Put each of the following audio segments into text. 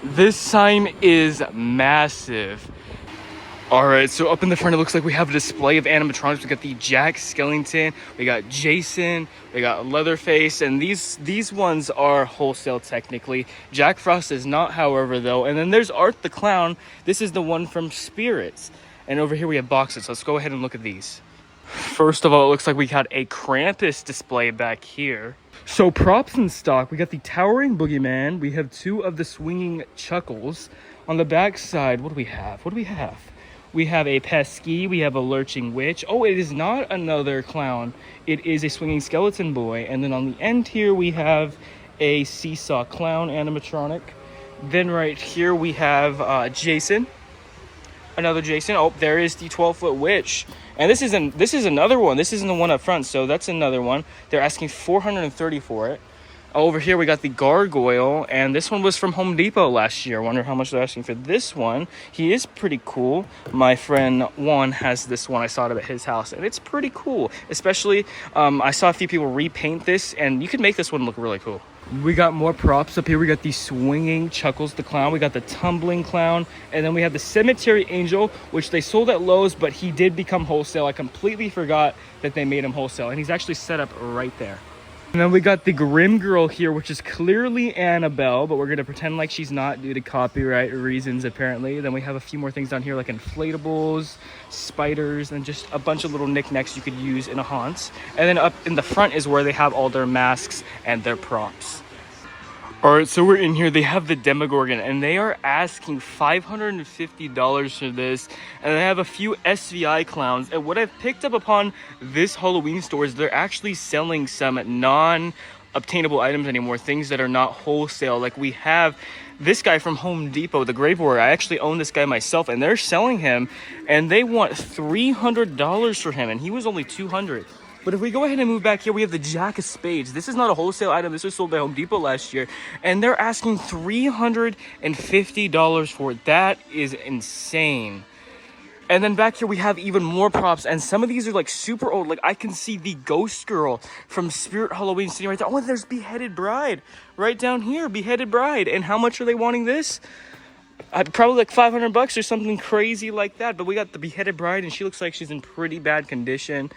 This sign is massive. All right, so up in the front, it looks like we have a display of animatronics. We got the Jack Skellington, we got Jason, we got Leatherface, and these ones are wholesale technically. Jack Frost is not, however, though. And then there's Art the Clown. This is the one from Spirits. And over here we have boxes. Let's go ahead and look at these. First of all, it looks like we got a Krampus display back here. So props in stock, we got the Towering Boogeyman. We have 2 of the Swinging Chuckles. On the back side, what do we have? We have a Pesky, we have a Lurching Witch. Oh, it is not another clown. It is a Swinging Skeleton Boy. And then on the end here, we have a Seesaw Clown animatronic. Then right here, we have Jason. Another Jason. Oh, there is the 12-foot witch. And this is another one. This isn't the one up front, so that's another one. They're asking $430 for it. Over here we got the Gargoyle, and this one was from Home Depot last year. I wonder how much they're asking for this one. He is pretty cool. My friend Juan has this one. I saw it at his house, and it's pretty cool. Especially, I saw a few people repaint this, and you could make this one look really cool. We got more props up here. We got the Swinging Chuckles the Clown. We got the Tumbling Clown. And then we have the Cemetery Angel, which they sold at Lowe's, but he did become wholesale. I completely forgot that they made him wholesale. And he's actually set up right there. And then we got the Grim Girl here, which is clearly Annabelle, but we're going to pretend like she's not due to copyright reasons, apparently. Then we have a few more things down here, like inflatables, spiders, and just a bunch of little knickknacks you could use in a haunt. And then up in the front is where they have all their masks and their props. All right, so we're in here. They have the Demogorgon, and they are asking $550 for this. And they have a few SVI clowns. And what I've picked up upon this Halloween store is they're actually selling some non-obtainable items anymore, things that are not wholesale. Like we have this guy from Home Depot, the Grave Warrior. I actually own this guy myself, and they're selling him, and they want $300 for him, and he was only $200. But if we go ahead and move back here, we have the Jack of Spades. This is not a wholesale item. This was sold by Home Depot last year. And they're asking $350 for it. That is insane. And then back here, we have even more props. And some of these are like super old. Like I can see the Ghost Girl from Spirit Halloween sitting right there. Oh, there's Beheaded Bride right down here. Beheaded Bride. And how much are they wanting this? Probably like $500 or something crazy like that. But we got the Beheaded Bride, and she looks like she's in pretty bad condition.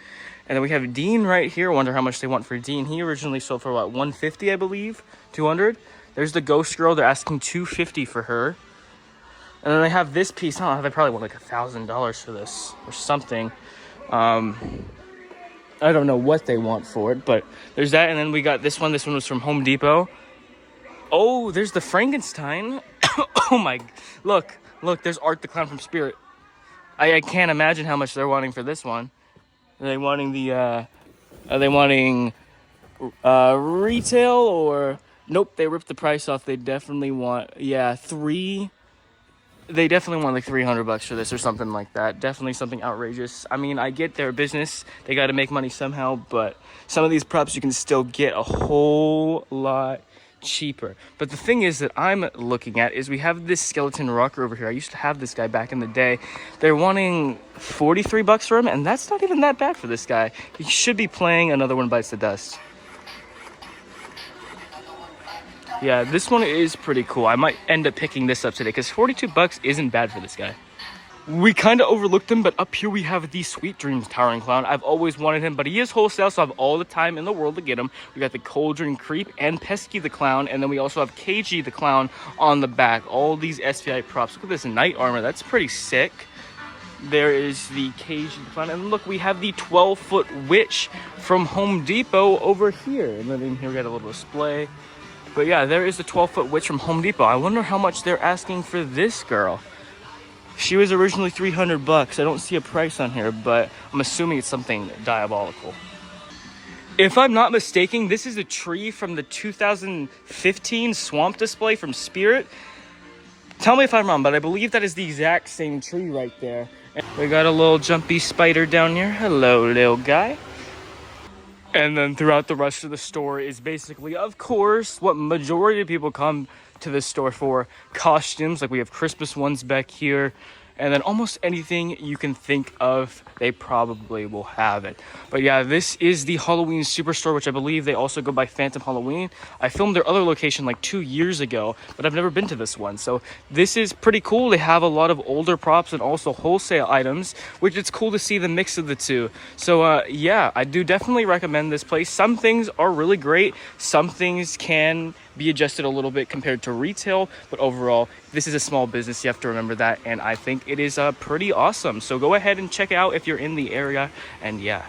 And then we have Dean right here. I wonder how much they want for Dean. He originally sold for what, $150, I believe, $200. There's the Ghost Girl. They're asking $250 for her. And then they have this piece. I don't know, they probably want like $1,000 for this or something. I don't know what they want for it, but there's that. And then we got this one. This one was from Home Depot. Oh, there's the Frankenstein. Oh my, look, there's Art the Clown from Spirit. I can't imagine how much they're wanting for this one. Are they wanting retail or nope, they ripped the price off. They definitely want, they definitely want like $300 for this or something like that. Definitely something outrageous. I mean, I get their business. They got to make money somehow, but some of these props you can still get a whole lot cheaper. But the thing is that I'm looking at is we have this skeleton rocker over here. I used to have this guy back in the day. They're wanting $43 for him, and that's not even that bad for this guy. He should be playing Another One Bites the Dust. Yeah, this one is pretty cool. I might end up picking this up today because $42 isn't bad for this guy. We kind of overlooked him, but up here we have the Sweet Dreams Towering Clown. I've always wanted him, but he is wholesale, so I have all the time in the world to get him. We got the Cauldron Creep and Pesky the Clown, and then we also have KG the Clown on the back. All these SVI props. Look at this knight armor. That's pretty sick. There is the KG the Clown, and look, we have the 12-foot witch from Home Depot over here. And then in here we got a little display. But yeah, there is the 12-foot witch from Home Depot. I wonder how much they're asking for this girl. She was originally $300. I don't see a price on here, but I'm assuming it's something diabolical. If I'm not mistaken, this is a tree from the 2015 Swamp display from Spirit. Tell me if I'm wrong, but I believe that is the exact same tree right there. And we got a little jumpy spider down here. Hello, little guy. And then throughout the rest of the store is basically, of course, what majority of people come to this store for: costumes. Like we have Christmas ones back here, and then almost anything you can think of, they probably will have it. But yeah, this is the Halloween Superstore, which I believe they also go by Phantom Halloween. I filmed their other location like 2 years ago, but I've never been to this one. So this is pretty cool. They have a lot of older props and also wholesale items, which it's cool to see the mix of the two. So yeah, I do definitely recommend this place. Some things are really great. Some things can be adjusted a little bit compared to retail, but overall this is a small business, you have to remember that, and I think it is pretty awesome. So go ahead and check it out if you're in the area, and yeah.